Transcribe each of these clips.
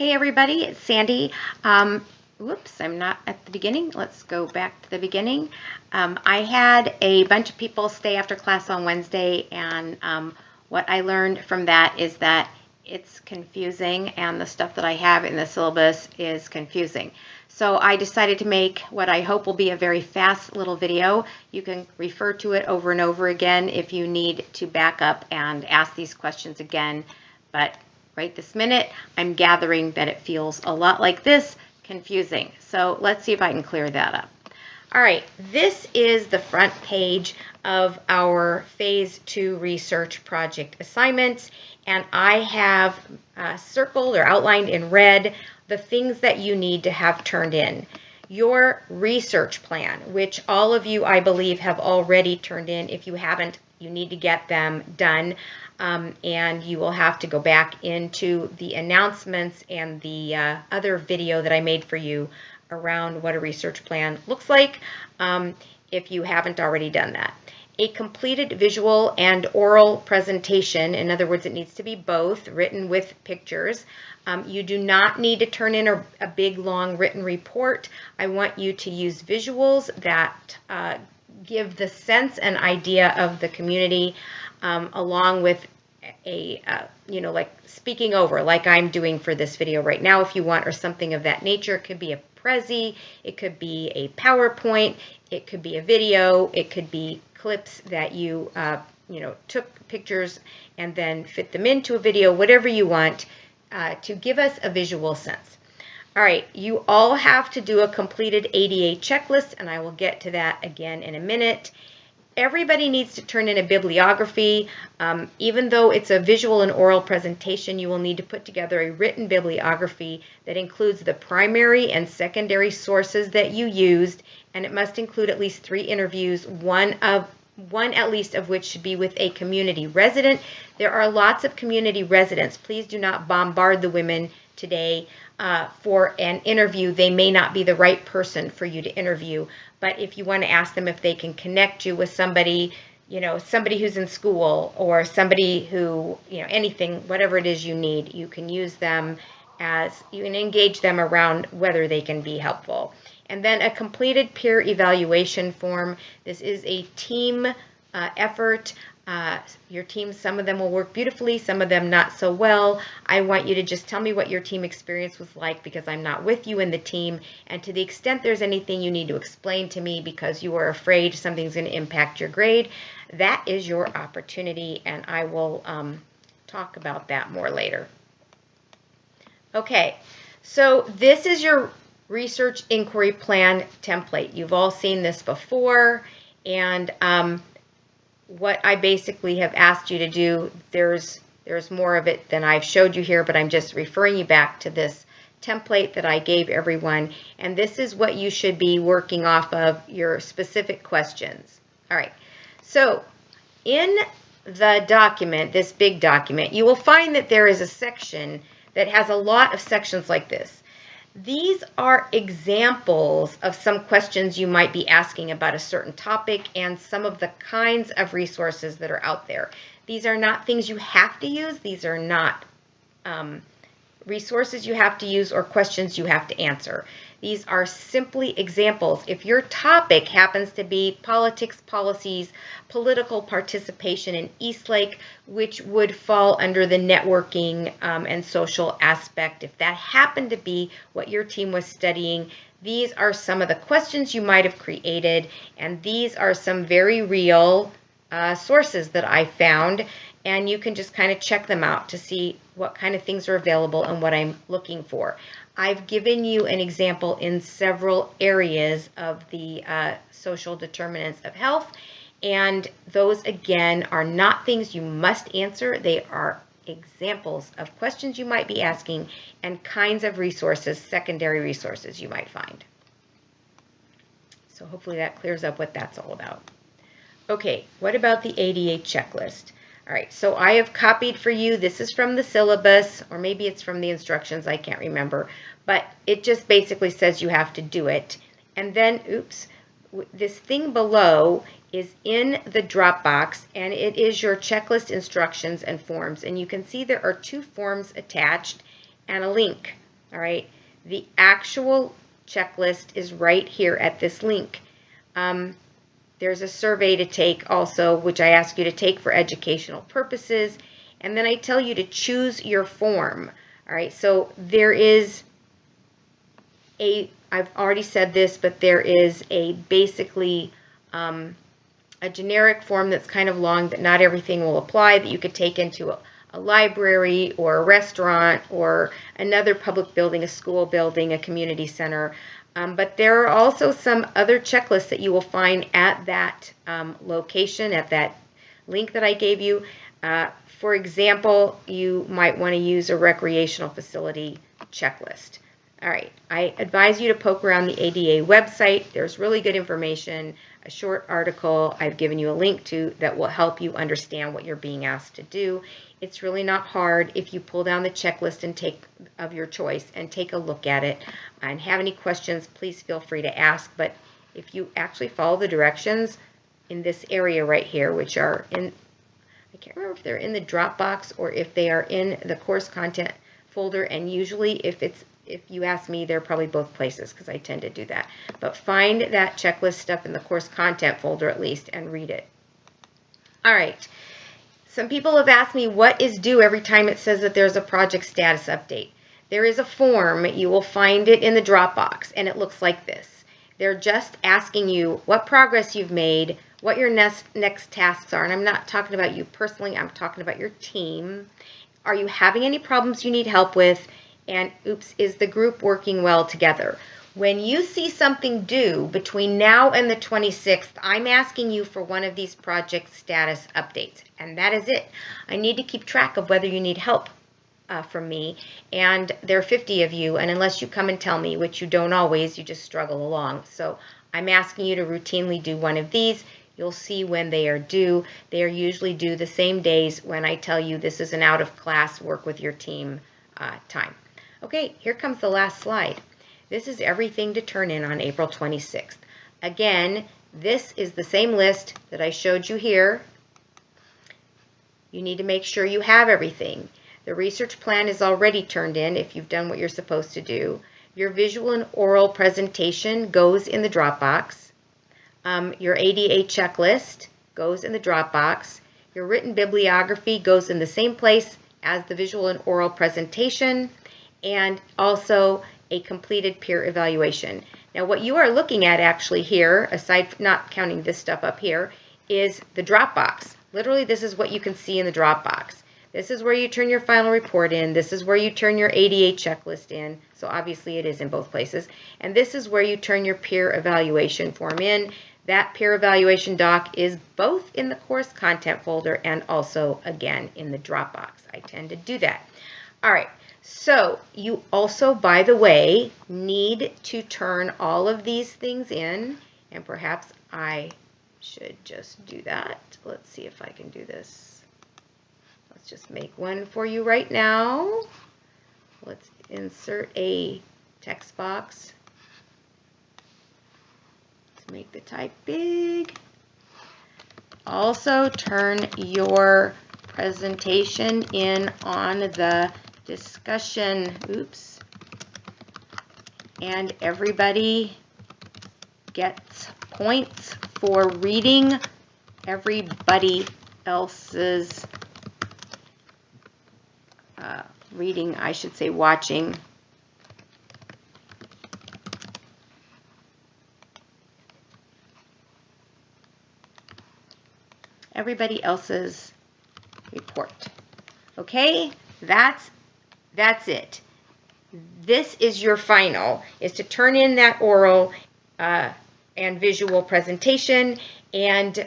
Hey everybody, it's Sandy. Whoops, I'm not at the beginning. Let's go back to the beginning. I had a bunch of people stay after class on Wednesday, and what I learned from that is that it's confusing, and the stuff that I have in the syllabus is confusing. So I decided to make what I hope will be a very fast little video. You can refer to it over and over again if you need to back up and ask these questions again, but right this minute, I'm gathering that it feels a lot like this, confusing. So let's see if I can clear that up. All right, this is the front page of our Phase 2 research project assignments, and I have circled or outlined in red the things that you need to have turned in. Your research plan, which all of you, I believe, have already turned in. If you haven't, you need to get them done. And you will have to go back into the announcements and the other video that I made for you around what a research plan looks like if you haven't already done that. A completed visual and oral presentation, in other words, it needs to be both, written with pictures. You do not need to turn in a big, long written report. I want you to use visuals that give the sense and idea of the community, along with a, like speaking over, like I'm doing for this video right now, if you want, or something of that nature. It could be a Prezi, it could be a PowerPoint, it could be a video, it could be clips that you, took pictures and then fit them into a video, whatever you want to give us a visual sense. All right, you all have to do a completed ADA checklist, and I will get to that again in a minute. Everybody needs to turn in a bibliography. Even though it's a visual and oral presentation, you will need to put together a written bibliography that includes the primary and secondary sources that you used, and it must include at least 3 interviews, one at least of which should be with a community resident. There are lots of community residents. Please do not bombard the women today for an interview. They may not be the right person for you to interview, but if you want to ask them if they can connect you with somebody, somebody who's in school, or somebody who, anything, whatever it is you need, you can use them as, you can engage them around whether they can be helpful. And then a completed peer evaluation form. This is a team effort. Your team, some of them will work beautifully, some of them not so well. I want you to just tell me what your team experience was like, because I'm not with you in the team. And to the extent there's anything you need to explain to me because you are afraid something's going to impact your grade, that is your opportunity, and I will talk about that more later. Okay, so this is your research inquiry plan template. You've all seen this before, and what I basically have asked you to do, there's more of it than I've showed you here, but I'm just referring you back to this template that I gave everyone, and this is what you should be working off of, your specific questions. All right, so in the document, this big document, you will find that there is a section that has a lot of sections like this. These are examples of some questions you might be asking about a certain topic and some of the kinds of resources that are out there. These are not things you have to use. These are not resources you have to use or questions you have to answer. These are simply examples. If your topic happens to be politics, policies, political participation in Eastlake, which would fall under the networking and social aspect, if that happened to be what your team was studying, these are some of the questions you might have created, and these are some very real sources that I found, and you can just kind of check them out to see what kind of things are available and what I'm looking for. I've given you an example in several areas of the social determinants of health, and those again are not things you must answer. They are examples of questions you might be asking and kinds of resources, secondary resources you might find. So hopefully that clears up what that's all about. Okay, what about the ADA checklist? All right, so I have copied for you, this is from the syllabus, or maybe it's from the instructions, I can't remember, but it just basically says you have to do it. And then, oops, this thing below is in the Dropbox, and it is your checklist instructions and forms. And you can see there are 2 forms attached and a link All right. The actual checklist is right here at this link. There's a survey to take also, which I ask you to take for educational purposes. And then I tell you to choose your form. All right. So there is I've already said this, but there is a basically a generic form that's kind of long that not everything will apply, that you could take into a library or a restaurant or another public building, a school building, a community center. But there are also some other checklists that you will find at that location, at that link that I gave you. For example, you might want to use a recreational facility checklist. All right, I advise you to poke around the ADA website. There's really good information, a short article I've given you a link to that will help you understand what you're being asked to do. It's really not hard if you pull down the checklist and of your choice and take a look at it. And have any questions, please feel free to ask. But if you actually follow the directions in this area right here, which are in, I can't remember if they're in the Dropbox or if they are in the course content folder, and usually if you ask me, they're probably both places because I tend to do that. But find that checklist stuff in the course content folder at least and read it. All right. Some people have asked me what is due every time it says that there's a project status update. There is a form. You will find it in the Dropbox, and it looks like this. They're just asking you what progress you've made, what your next tasks are. And I'm not talking about you personally. I'm talking about your team. Are you having any problems you need help with? And oops, is the group working well together? When you see something due between now and the 26th, I'm asking you for one of these project status updates. And that is it. I need to keep track of whether you need help from me. And there are 50 of you. And unless you come and tell me, which you don't always, you just struggle along. So I'm asking you to routinely do one of these. You'll see when they are due. They are usually due the same days when I tell you this is an out of class work with your team time. Okay, here comes the last slide. This is everything to turn in on April 26th. Again, this is the same list that I showed you here. You need to make sure you have everything. The research plan is already turned in if you've done what you're supposed to do. Your visual and oral presentation goes in the Dropbox. Your ADA checklist goes in the Dropbox. Your written bibliography goes in the same place as the visual and oral presentation, and also a completed peer evaluation. Now what you are looking at actually here, aside from not counting this stuff up here, is the Dropbox. Literally this is what you can see in the Dropbox. This is where you turn your final report in. This is where you turn your ADA checklist in. So obviously it is in both places. And this is where you turn your peer evaluation form in. That peer evaluation doc is both in the course content folder and also again in the Dropbox. I tend to do that. All right. So you also, by the way, need to turn all of these things in, and perhaps I should just do that. Let's see if I can do this. Let's just make one for you right now. Let's insert a text box. Let's make the type big. Also turn your presentation in on the discussion, oops, and everybody gets points for reading everybody else's reading, I should say watching. Everybody else's report. Okay, that's it. This is your final, is to turn in that oral and visual presentation and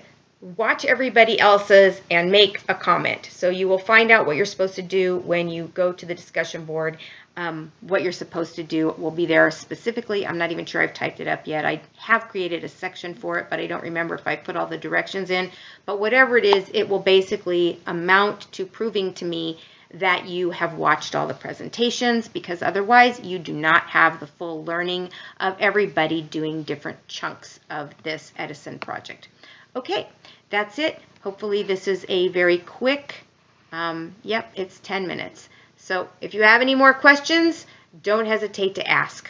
watch everybody else's and make a comment. So you will find out what you're supposed to do when you go to the discussion board. What you're supposed to do will be there specifically. I'm not even sure I've typed it up yet. I have created a section for it, but I don't remember if I put all the directions in. But whatever it is, it will basically amount to proving to me that you have watched all the presentations, because otherwise you do not have the full learning of everybody doing different chunks of this Edison project. Okay, that's it. Hopefully this is a very quick, yep, it's 10 minutes. So if you have any more questions, don't hesitate to ask.